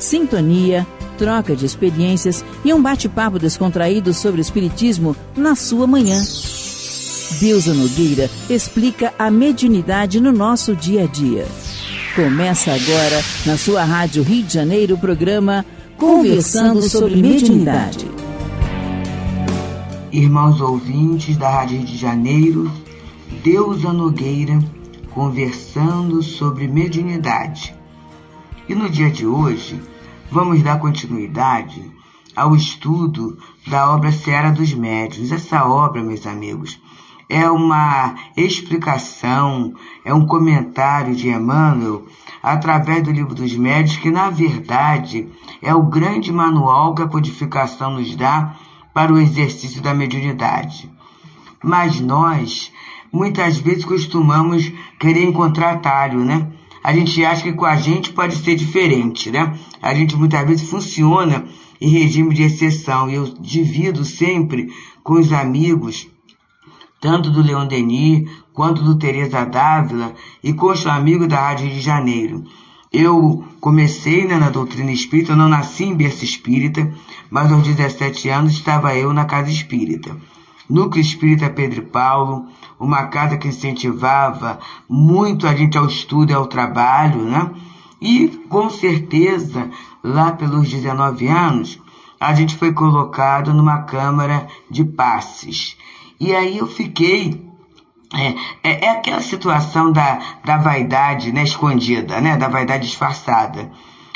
sintonia, troca de experiências e um bate-papo descontraído sobre o espiritismo na sua manhã. Deusa Nogueira explica a mediunidade no nosso dia a dia. Começa agora, na sua Rádio Rio de Janeiro, o programa Conversando sobre Mediunidade. Irmãos ouvintes da Rádio Rio de Janeiro, Deusa Nogueira, conversando sobre mediunidade. E no dia de hoje, vamos dar continuidade ao estudo da obra Seara dos Médiuns. Essa obra, meus amigos, é uma explicação, é um comentário de Emmanuel através do Livro dos Médiuns, que na verdade é o grande manual que a codificação nos dá para o exercício da mediunidade. Mas nós, muitas vezes, costumamos querer encontrar atalho, né? A gente acha que com a gente pode ser diferente, né? A gente muitas vezes funciona em regime de exceção. E eu divido sempre com os amigos, tanto do Leon Denis, quanto do Teresa Dávila, e com os amigos da Rádio Rio de Janeiro. Eu comecei, né, na doutrina espírita, eu não nasci em berço espírita, mas aos 17 anos estava eu na casa espírita. Núcleo Espírita Pedro e Paulo, uma casa que incentivava muito a gente ao estudo e ao trabalho, né? E, com certeza, lá pelos 19 anos, a gente foi colocado numa câmara de passes. E aí eu fiquei... É aquela situação da vaidade, né, escondida, né, da vaidade disfarçada.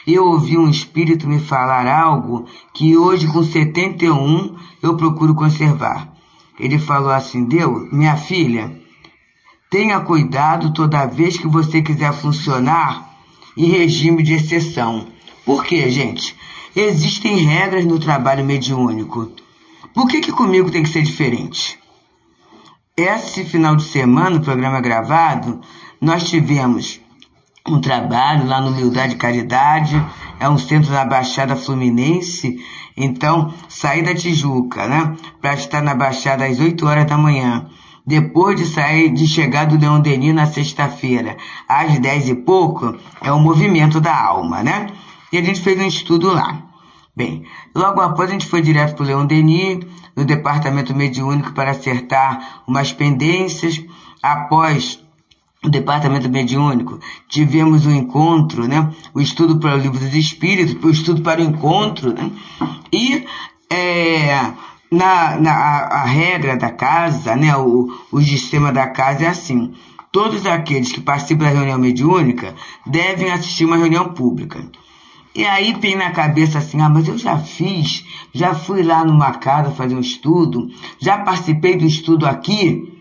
Eu ouvi um espírito me falar algo que hoje, com 71, eu procuro conservar. Ele falou assim: Deus, minha filha, tenha cuidado toda vez que você quiser funcionar em regime de exceção. Por quê, gente? Existem regras no trabalho mediúnico. Por que comigo tem que ser diferente? Esse final de semana, no programa gravado, nós tivemos um trabalho lá no Humildade e Caridade, é um centro da Baixada Fluminense. Então, saí da Tijuca, né, para estar na Baixada às 8 horas da manhã. Depois de chegar do Leon Denis na sexta-feira, às 10 e pouco, é o movimento da alma, né? E a gente fez um estudo lá. Bem, logo após a gente foi direto para o Leon Denis, no departamento mediúnico, para acertar umas pendências. Após o departamento mediúnico, tivemos um encontro, né? O estudo para o Livro dos Espíritos, o estudo para o encontro, né? E a regra da casa, né? O sistema da casa é assim: todos aqueles que participam da reunião mediúnica devem assistir uma reunião pública. E aí tem na cabeça assim: mas eu já fui lá numa casa fazer um estudo, já participei do estudo aqui.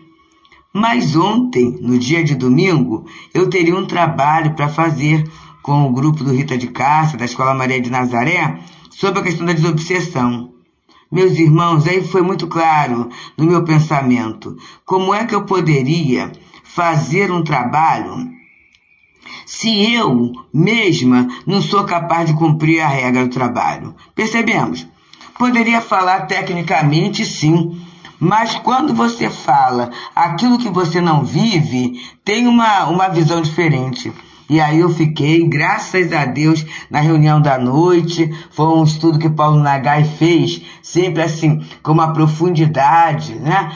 Mas ontem, no dia de domingo, eu teria um trabalho para fazer com o grupo do Rita de Cássia, da Escola Maria de Nazaré, sobre a questão da desobsessão. Meus irmãos, aí foi muito claro no meu pensamento: como é que eu poderia fazer um trabalho se eu mesma não sou capaz de cumprir a regra do trabalho? Percebemos? Poderia falar tecnicamente, sim, mas quando você fala aquilo que você não vive, tem uma visão diferente. E aí eu fiquei, graças a Deus, na reunião da noite. Foi um estudo que Paulo Nagai fez, sempre assim, com uma profundidade, né?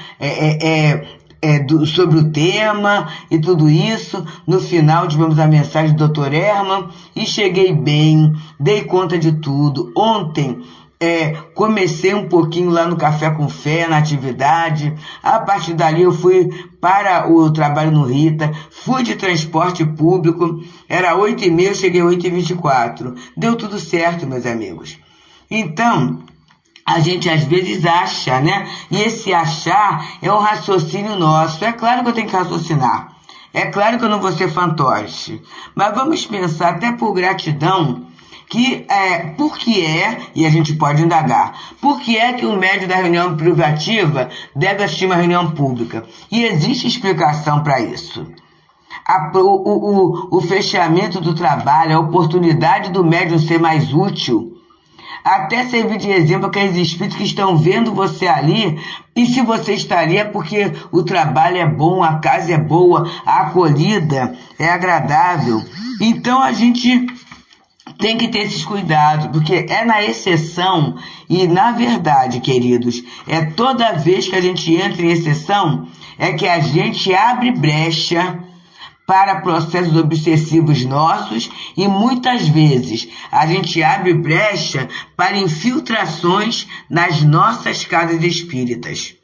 Sobre o tema e tudo isso. No final tivemos a mensagem do Dr. Herman e cheguei bem, dei conta de tudo. Ontem comecei um pouquinho lá no Café com Fé, na atividade. A partir dali eu fui para o trabalho no Rita, fui de transporte público, era 8h30, eu cheguei 8h24. Deu tudo certo, meus amigos. Então, a gente às vezes acha, né? E esse achar é um raciocínio nosso. É claro que eu tenho que raciocinar. É claro que eu não vou ser fantoche. Mas vamos pensar, até por gratidão, por que e a gente pode indagar, por que é que o médium da reunião privativa deve assistir uma reunião pública? E existe explicação para isso. O fechamento do trabalho, a oportunidade do médium ser mais útil, até servir de exemplo aqueles espíritos que estão vendo você ali, e se você está ali é porque o trabalho é bom, a casa é boa, a acolhida é agradável. Então a gente tem que ter esses cuidados, porque é na exceção e, na verdade, queridos, é toda vez que a gente entra em exceção é que a gente abre brecha para processos obsessivos nossos e muitas vezes a gente abre brecha para infiltrações nas nossas casas espíritas.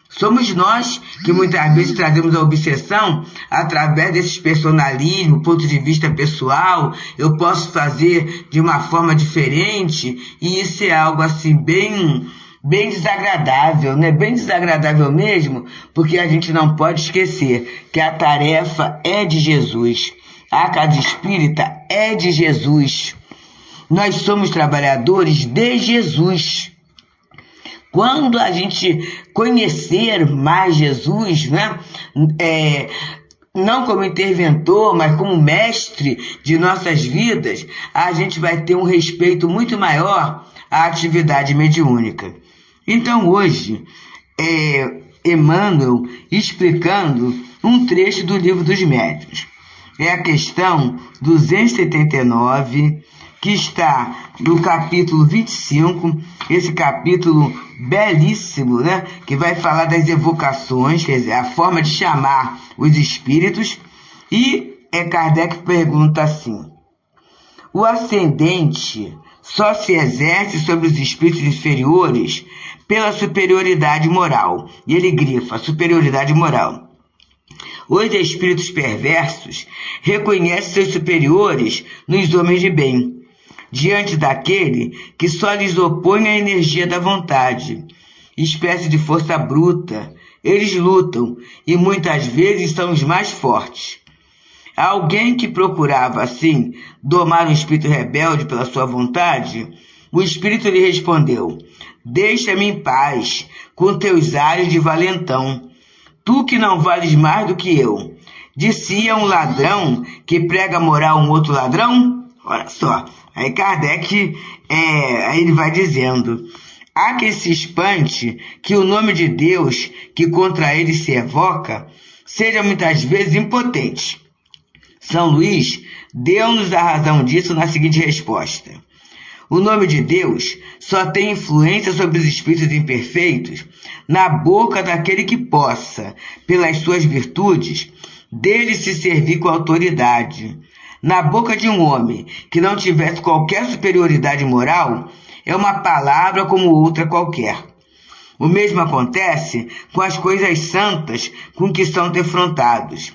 Somos nós que muitas vezes trazemos a obsessão através desses personalismos, ponto de vista pessoal, eu posso fazer de uma forma diferente, e isso é algo assim bem desagradável, né? Bem desagradável mesmo, porque a gente não pode esquecer que a tarefa é de Jesus, a casa espírita é de Jesus, nós somos trabalhadores de Jesus. Quando a gente conhecer mais Jesus, né, não como interventor, mas como mestre de nossas vidas, a gente vai ter um respeito muito maior à atividade mediúnica. Então hoje, Emmanuel explicando um trecho do Livro dos Médiuns. É a questão 279, que está no capítulo 25, esse capítulo belíssimo, né? Que vai falar das evocações, quer dizer, a forma de chamar os espíritos. E Kardec pergunta assim: o ascendente só se exerce sobre os espíritos inferiores pela superioridade moral. E ele grifa, superioridade moral. Os espíritos perversos reconhecem seus superiores nos homens de bem, diante daquele que só lhes opõe a energia da vontade, espécie de força bruta. Eles lutam e muitas vezes são os mais fortes. Alguém que procurava, assim, domar um espírito rebelde pela sua vontade, o espírito lhe respondeu: deixa-me em paz com teus ares de valentão, tu que não vales mais do que eu. Dizia um ladrão que prega moral a um outro ladrão? Olha só, aí Kardec, aí ele vai dizendo: há que se espante que o nome de Deus que contra ele se evoca seja muitas vezes impotente. São Luís deu-nos a razão disso na seguinte resposta: o nome de Deus só tem influência sobre os espíritos imperfeitos na boca daquele que possa, pelas suas virtudes, dele se servir com autoridade. Na boca de um homem que não tivesse qualquer superioridade moral, é uma palavra como outra qualquer. O mesmo acontece com as coisas santas com que são defrontados.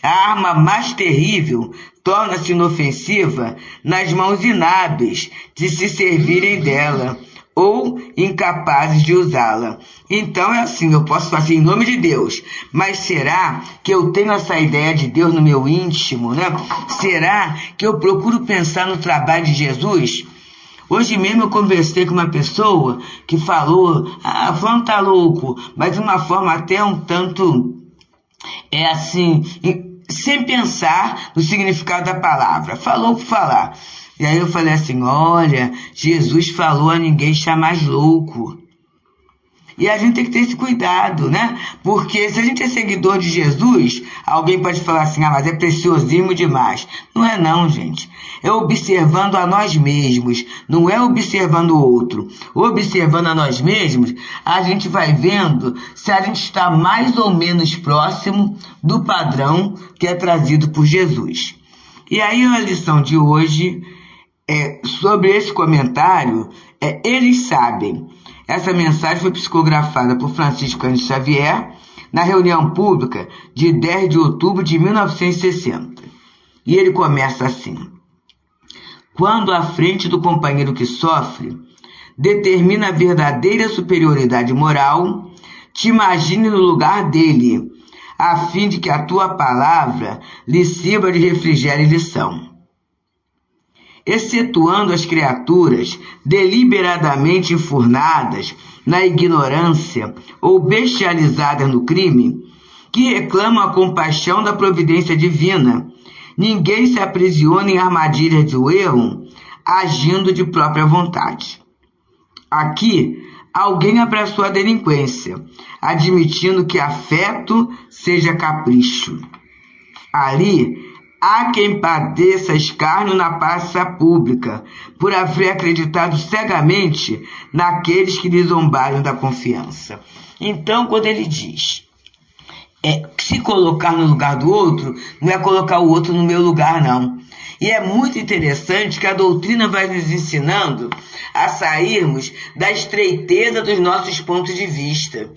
A arma mais terrível torna-se inofensiva nas mãos inábeis de se servirem dela ou incapazes de usá-la. Então é assim, eu posso fazer em nome de Deus, mas será que eu tenho essa ideia de Deus no meu íntimo, né? Será que eu procuro pensar no trabalho de Jesus? Hoje mesmo eu conversei com uma pessoa que falou: fulano tá louco, mas de uma forma até um tanto, sem pensar no significado da palavra. Falou por falar. E aí eu falei assim: olha, Jesus falou a ninguém chamar louco. E a gente tem que ter esse cuidado, né? Porque se a gente é seguidor de Jesus, alguém pode falar assim: mas é preciosismo demais. Não é não, gente. É observando a nós mesmos, não é observando o outro. Observando a nós mesmos, a gente vai vendo se a gente está mais ou menos próximo do padrão que é trazido por Jesus. E aí a lição de hoje sobre esse comentário eles sabem. Essa mensagem foi psicografada por Francisco Cândido Xavier na reunião pública de 10 de outubro de 1960. E ele começa assim: quando à frente do companheiro que sofre, determina a verdadeira superioridade moral, te imagine no lugar dele, a fim de que a tua palavra lhe sirva de refrigério e lição. Excetuando as criaturas deliberadamente enfurnadas na ignorância ou bestializadas no crime, que reclamam a compaixão da providência divina, ninguém se aprisiona em armadilhas do erro, agindo de própria vontade. Aqui, alguém abraçou a delinquência, admitindo que afeto seja capricho. Ali, Há quem padeça escárnio na praça pública, por haver acreditado cegamente naqueles que lhe zombaram da confiança. Então, quando ele diz se colocar no lugar do outro, não é colocar o outro no meu lugar, não. E é muito interessante que a doutrina vai nos ensinando a sairmos da estreiteza dos nossos pontos de vista.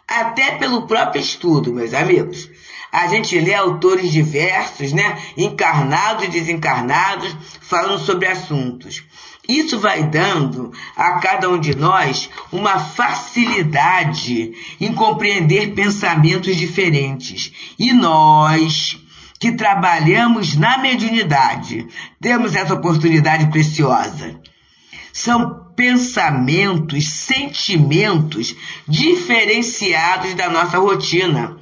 Até pelo próprio estudo, meus amigos. A gente lê autores diversos, encarnados e desencarnados, falando sobre assuntos. Isso vai dando a cada um de nós uma facilidade em compreender pensamentos diferentes. E nós, que trabalhamos na mediunidade, temos essa oportunidade preciosa. São pensamentos, sentimentos diferenciados da nossa rotina.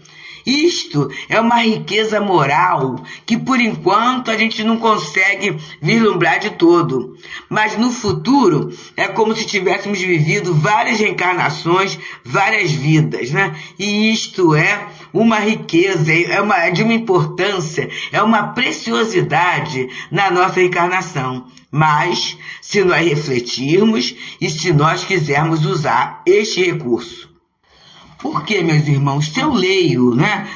Isto é uma riqueza moral que, por enquanto, a gente não consegue vislumbrar de todo. Mas no futuro, é como se tivéssemos vivido várias reencarnações, várias vidas, E isto é uma riqueza, é de uma importância, é uma preciosidade na nossa encarnação. Mas, se nós refletirmos e se nós quisermos usar este recurso. Porque, meus irmãos, se eu leio,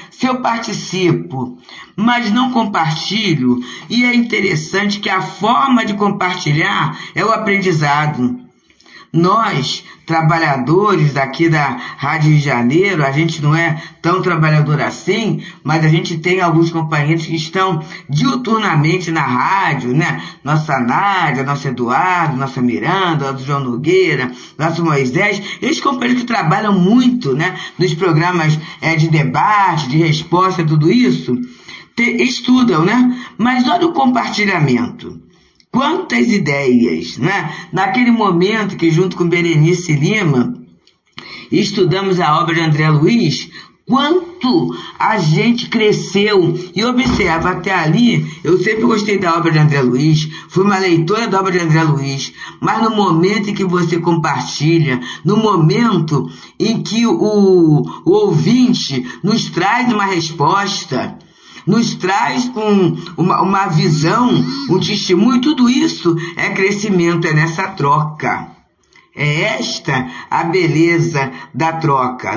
se eu participo, mas não compartilho, e é interessante que a forma de compartilhar é o aprendizado. Nós, trabalhadores daqui da Rádio Rio de Janeiro, a gente não é tão trabalhador assim, mas a gente tem alguns companheiros que estão diuturnamente na rádio, Nossa Nádia, nosso Eduardo, nossa Miranda, nosso João Nogueira, nosso Moisés, esses companheiros que trabalham muito, nos programas de debate, de resposta, tudo isso, estudam, Mas olha o compartilhamento. Quantas ideias, Naquele momento que, junto com Berenice Lima, estudamos a obra de André Luiz, quanto a gente cresceu. E observa, até ali, eu sempre gostei da obra de André Luiz, fui uma leitora da obra de André Luiz, mas no momento em que você compartilha, no momento em que o ouvinte nos traz uma resposta, nos traz uma visão, um testemunho, tudo isso é crescimento, é nessa troca. É esta a beleza da troca,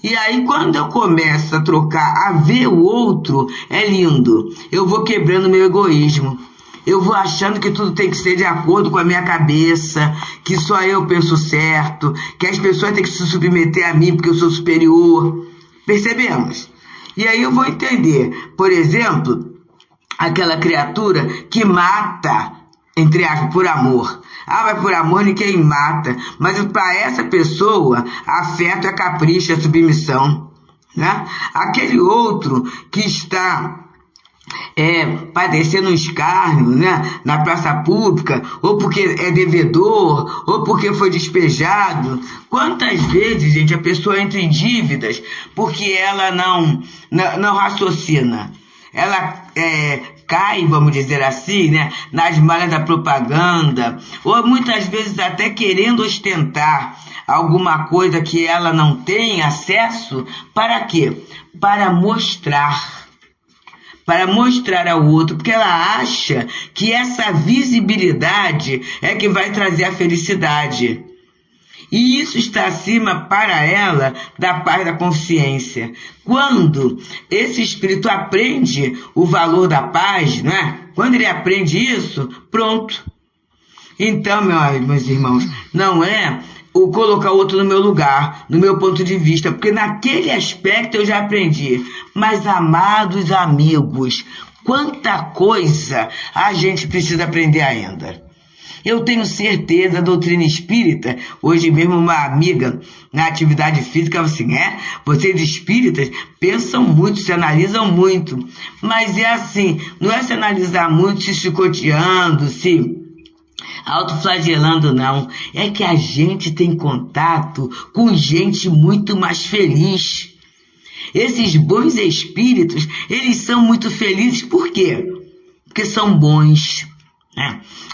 E aí, quando eu começo a trocar, a ver o outro, é lindo. Eu vou quebrando meu egoísmo. Eu vou achando que tudo tem que ser de acordo com a minha cabeça, que só eu penso certo, que as pessoas têm que se submeter a mim porque eu sou superior. Percebemos? E aí eu vou entender, por exemplo, aquela criatura que mata, entre aspas, por amor. Mas por amor ninguém mata. Mas para essa pessoa, afeto é capricho, é submissão. Aquele outro que está padecendo um escárnio, na praça pública, ou porque é devedor, ou porque foi despejado. Quantas vezes, gente, a pessoa entra em dívidas porque ela não raciocina. Ela cai, vamos dizer assim, nas malhas da propaganda, ou muitas vezes até querendo ostentar alguma coisa que ela não tem acesso. Para quê? Para mostrar ao outro, porque ela acha que essa visibilidade é que vai trazer a felicidade. E isso está acima para ela da paz da consciência. Quando esse espírito aprende o valor da paz, Quando ele aprende isso, pronto. Então, meus irmãos, não é o colocar o outro no meu lugar, no meu ponto de vista, porque naquele aspecto eu já aprendi. Mas, amados amigos, quanta coisa a gente precisa aprender ainda. Eu tenho certeza, a doutrina espírita, hoje mesmo uma amiga na atividade física falou assim, vocês espíritas pensam muito, se analisam muito, mas é assim, não é se analisar muito, se chicoteando, se autoflagelando, não. É que a gente tem contato com gente muito mais feliz. Esses bons espíritos, eles são muito felizes. Por quê? Porque são bons.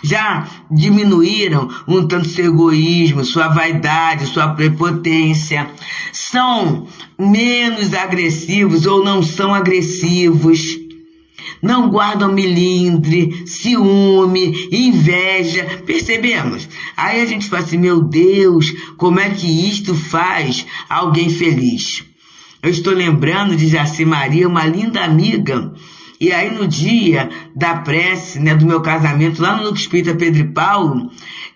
Já diminuíram um tanto seu egoísmo, sua vaidade, sua prepotência. São menos agressivos ou não são agressivos. não guardam melindre, ciúme, inveja. Percebemos? Aí a gente fala assim, meu Deus, como é que isto faz alguém feliz? Eu estou lembrando de Jaci Maria, uma linda amiga. E aí no dia da prece, né, do meu casamento, lá no Núcleo Espírita Pedro e Paulo,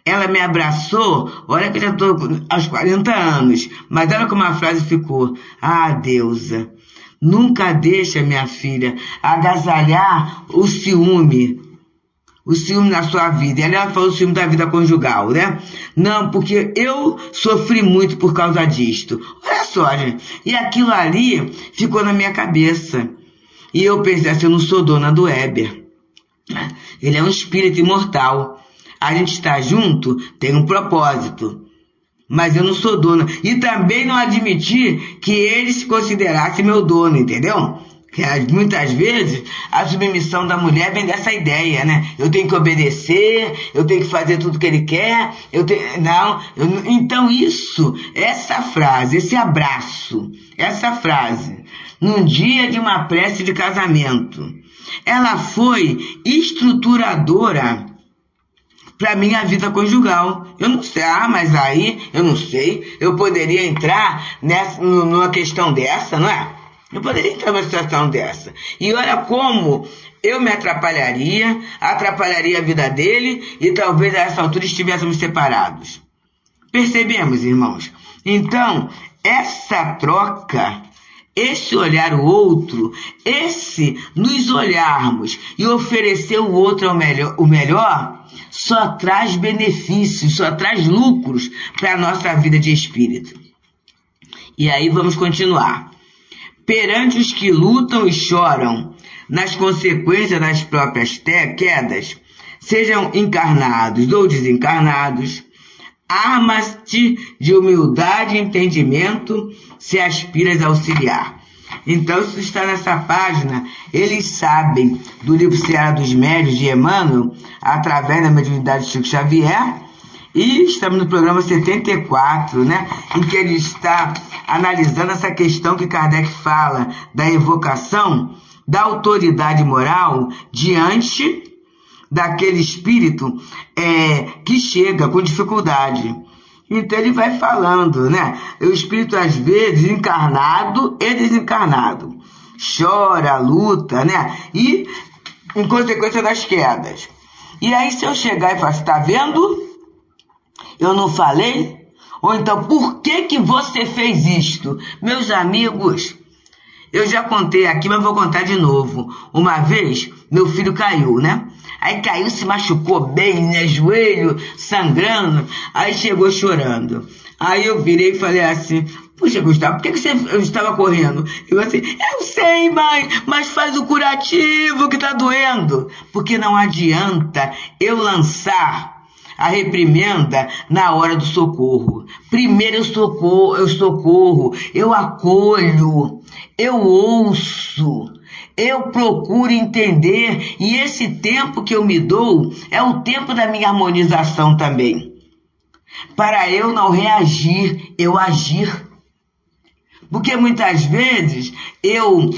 ela me abraçou. Olha que eu já estou aos 40 anos, mas olha como a frase ficou. Ah, deusa, nunca deixa, minha filha, agasalhar o ciúme na sua vida. E ela falou o ciúme da vida conjugal, né? Não, porque eu sofri muito por causa disto. Olha só, gente. E aquilo ali ficou na minha cabeça. E eu pensei assim, eu não sou dona do Weber. Ele é um espírito imortal. A gente está junto, tem um propósito. Mas eu não sou dona. E também não admiti que ele se considerasse meu dono, entendeu? Que muitas vezes a submissão da mulher vem dessa ideia, né? Eu tenho que obedecer, eu tenho que fazer tudo que ele quer, então essa frase, esse abraço, essa frase, num dia de uma prece de casamento, ela foi estruturadora para minha vida conjugal. Eu não sei, mas aí, eu não sei, eu poderia entrar numa questão dessa, não é? Eu poderia entrar numa situação dessa. E olha como eu me atrapalharia a vida dele e talvez a essa altura estivéssemos separados. Percebemos, irmãos? Então, essa troca, esse olhar o outro, esse nos olharmos e oferecer o outro o melhor, só traz benefícios, só traz lucros para a nossa vida de espírito. E aí vamos continuar. Perante os que lutam e choram nas consequências das próprias quedas, sejam encarnados ou desencarnados, arma-te de humildade e entendimento se aspiras a auxiliar. Então, isso está nessa página. Eles sabem do livro Seara dos Médiuns de Emmanuel, através da mediunidade de Chico Xavier, e estamos no programa 74, né, em que ele está analisando essa questão que Kardec fala da evocação da autoridade moral diante daquele espírito que chega com dificuldade. Então ele vai falando, né, o espírito às vezes encarnado e desencarnado, chora, luta, né, e em consequência das quedas. E aí se eu chegar e falar, está vendo? Eu não falei? Ou então, por que você fez isto? Meus amigos, eu já contei aqui, mas vou contar de novo. Uma vez, meu filho caiu, né? Aí caiu, se machucou bem, né? Joelho sangrando. Aí chegou chorando. Aí eu virei e falei assim, puxa, Gustavo, por que você estava correndo? Eu assim, eu sei, mãe, mas faz o curativo que tá doendo. Porque não adianta eu lançar a reprimenda na hora do socorro. Primeiro eu socorro, eu acolho, eu ouço, eu procuro entender, e esse tempo que eu me dou é o tempo da minha harmonização também. Para eu não reagir, eu agir. Porque muitas vezes eu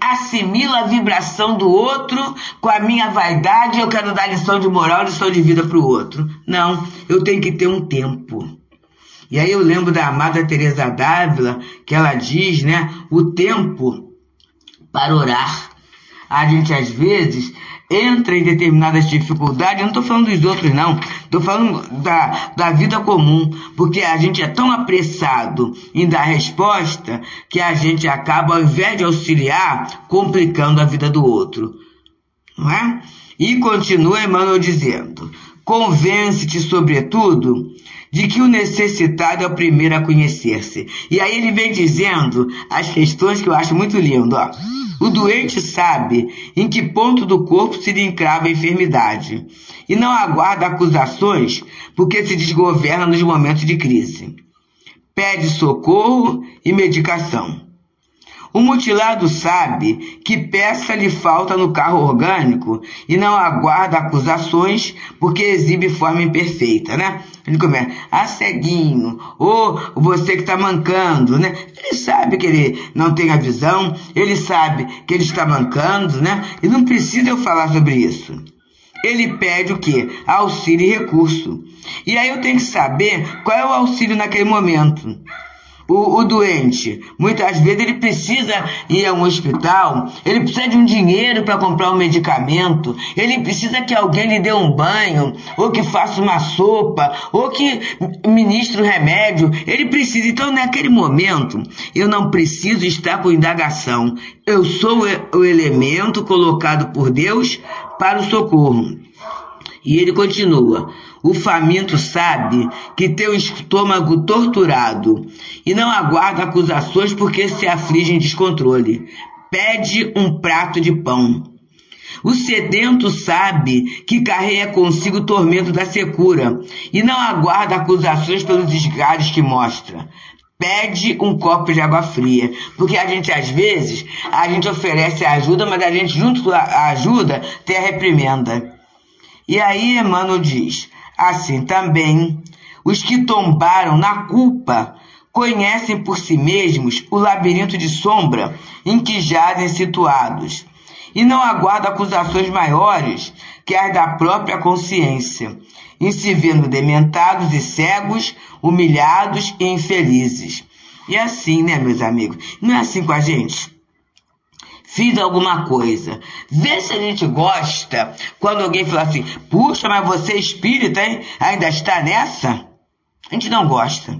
assimilo a vibração do outro com a minha vaidade, eu quero dar lição de moral, lição de vida para o outro. Não, eu tenho que ter um tempo. E aí eu lembro da amada Teresa d'Ávila, que ela diz, né, o tempo para orar. A gente às vezes entra em determinadas dificuldades, eu não estou falando dos outros não, estou falando da vida comum, porque a gente é tão apressado em dar resposta que a gente acaba, ao invés de auxiliar, complicando a vida do outro, não é? E continua Emmanuel dizendo, convence-te sobretudo de que o necessitado é o primeiro a conhecer-se. E aí ele vem dizendo as questões que eu acho muito lindo, ó. O doente sabe em que ponto do corpo se lhe encrava a enfermidade e não aguarda acusações porque se desgoverna nos momentos de crise. Pede socorro e medicação. O mutilado sabe que peça lhe falta no carro orgânico e não aguarda acusações porque exibe forma imperfeita, né? Ele começa, ceguinho, ou você que está mancando, né? Ele sabe que ele não tem a visão, ele sabe que ele está mancando, né? E não precisa eu falar sobre isso. Ele pede o quê? Auxílio e recurso. E aí eu tenho que saber qual é o auxílio naquele momento. O doente, muitas vezes ele precisa ir a um hospital, ele precisa de um dinheiro para comprar um medicamento, ele precisa que alguém lhe dê um banho, ou que faça uma sopa, ou que ministre um remédio, ele precisa. Então naquele momento eu não preciso estar com indagação, eu sou o elemento colocado por Deus para o socorro. E ele continua, o faminto sabe que tem o estômago torturado e não aguarda acusações porque se aflige em descontrole. Pede um prato de pão. O sedento sabe que carrega consigo o tormento da secura e não aguarda acusações pelos desgares que mostra. Pede um copo de água fria, porque a gente às vezes, a gente oferece ajuda, mas a gente junto com a ajuda tem a reprimenda. E aí Emmanuel diz, assim também, os que tombaram na culpa conhecem por si mesmos o labirinto de sombra em que jazem situados, e não aguardam acusações maiores que as da própria consciência, em se vendo dementados e cegos, humilhados e infelizes. E assim, né, meus amigos? Não é assim com a gente? Fiz alguma coisa. Vê se a gente gosta quando alguém fala assim, puxa, mas você é espírita, hein? Ainda está nessa? A gente não gosta.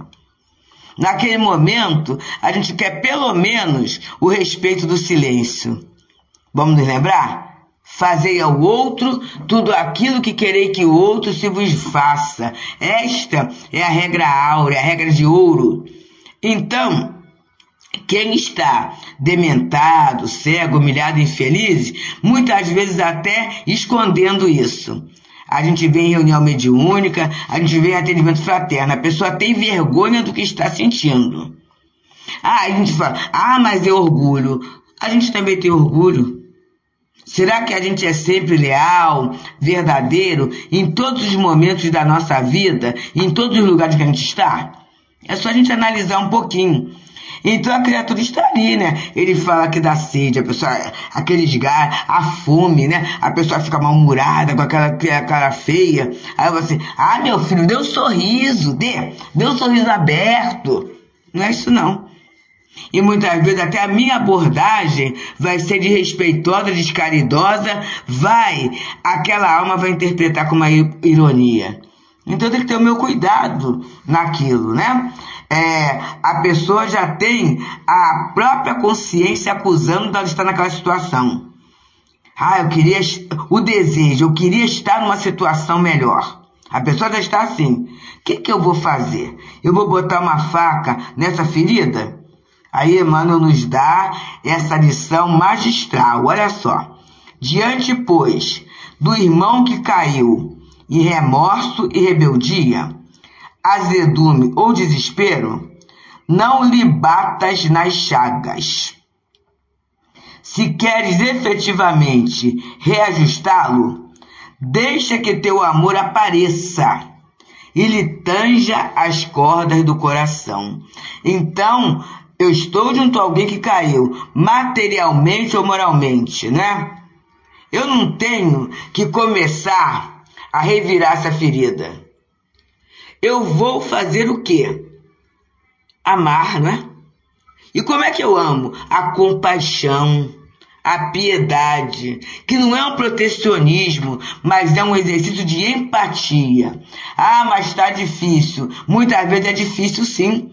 Naquele momento, a gente quer pelo menos o respeito do silêncio. Vamos nos lembrar? Fazei ao outro tudo aquilo que querei que o outro se vos faça. Esta é a regra áurea, a regra de ouro. Então, quem está dementado, cego, humilhado, infeliz, muitas vezes até escondendo isso. A gente vê em reunião mediúnica, a gente vê em atendimento fraterno, a pessoa tem vergonha do que está sentindo. A gente fala, mas é orgulho. A gente também tem orgulho. Será que a gente é sempre leal, verdadeiro, em todos os momentos da nossa vida, em todos os lugares que a gente está? É só a gente analisar um pouquinho. Então a criatura está ali, né? Ele fala que dá sede, a pessoa, aquele desgar, a fome, né? A pessoa fica mal-humorada com aquela cara feia. Aí você, meu filho, dê um sorriso, dê um sorriso aberto. Não é isso não. E muitas vezes até a minha abordagem vai ser desrespeitosa, descaridosa, aquela alma vai interpretar com uma ironia. Então tem que ter o meu cuidado naquilo, né? A pessoa já tem a própria consciência acusando de ela estar naquela situação. Eu queria estar numa situação melhor. A pessoa já está assim. O que eu vou fazer? Eu vou botar uma faca nessa ferida? Aí Emmanuel nos dá essa lição magistral. Olha só. Diante, pois, do irmão que caiu em remorso e rebeldia, azedume ou desespero, não lhe batas nas chagas. Se queres efetivamente reajustá-lo, deixa que teu amor apareça e lhe tanja as cordas do coração. Então, eu estou junto a alguém que caiu, materialmente ou moralmente, né? Eu não tenho que começar a revirar essa ferida. Eu vou fazer o quê? Amar, não é? E como é que eu amo? A compaixão, a piedade, que não é um protecionismo, mas é um exercício de empatia. Mas está difícil. Muitas vezes é difícil, sim.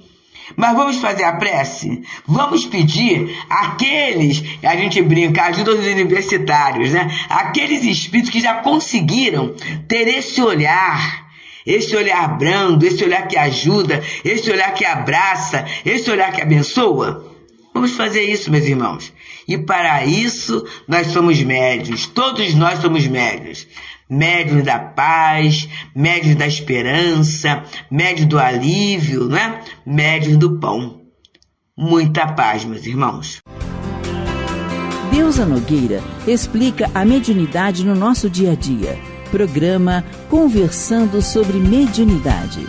Mas vamos fazer a prece? Vamos pedir aqueles, a gente brinca, ajuda os universitários, né? Aqueles espíritos que já conseguiram ter esse olhar brando, esse olhar que ajuda, esse olhar que abraça, esse olhar que abençoa. Vamos fazer isso, meus irmãos. E para isso nós somos médiuns, todos nós somos médiuns. Médiuns da paz, médiuns da esperança, médiuns do alívio, né? Médiuns do pão. Muita paz, meus irmãos. Deusa Nogueira explica a mediunidade no nosso dia a dia. Programa Conversando sobre Mediunidade.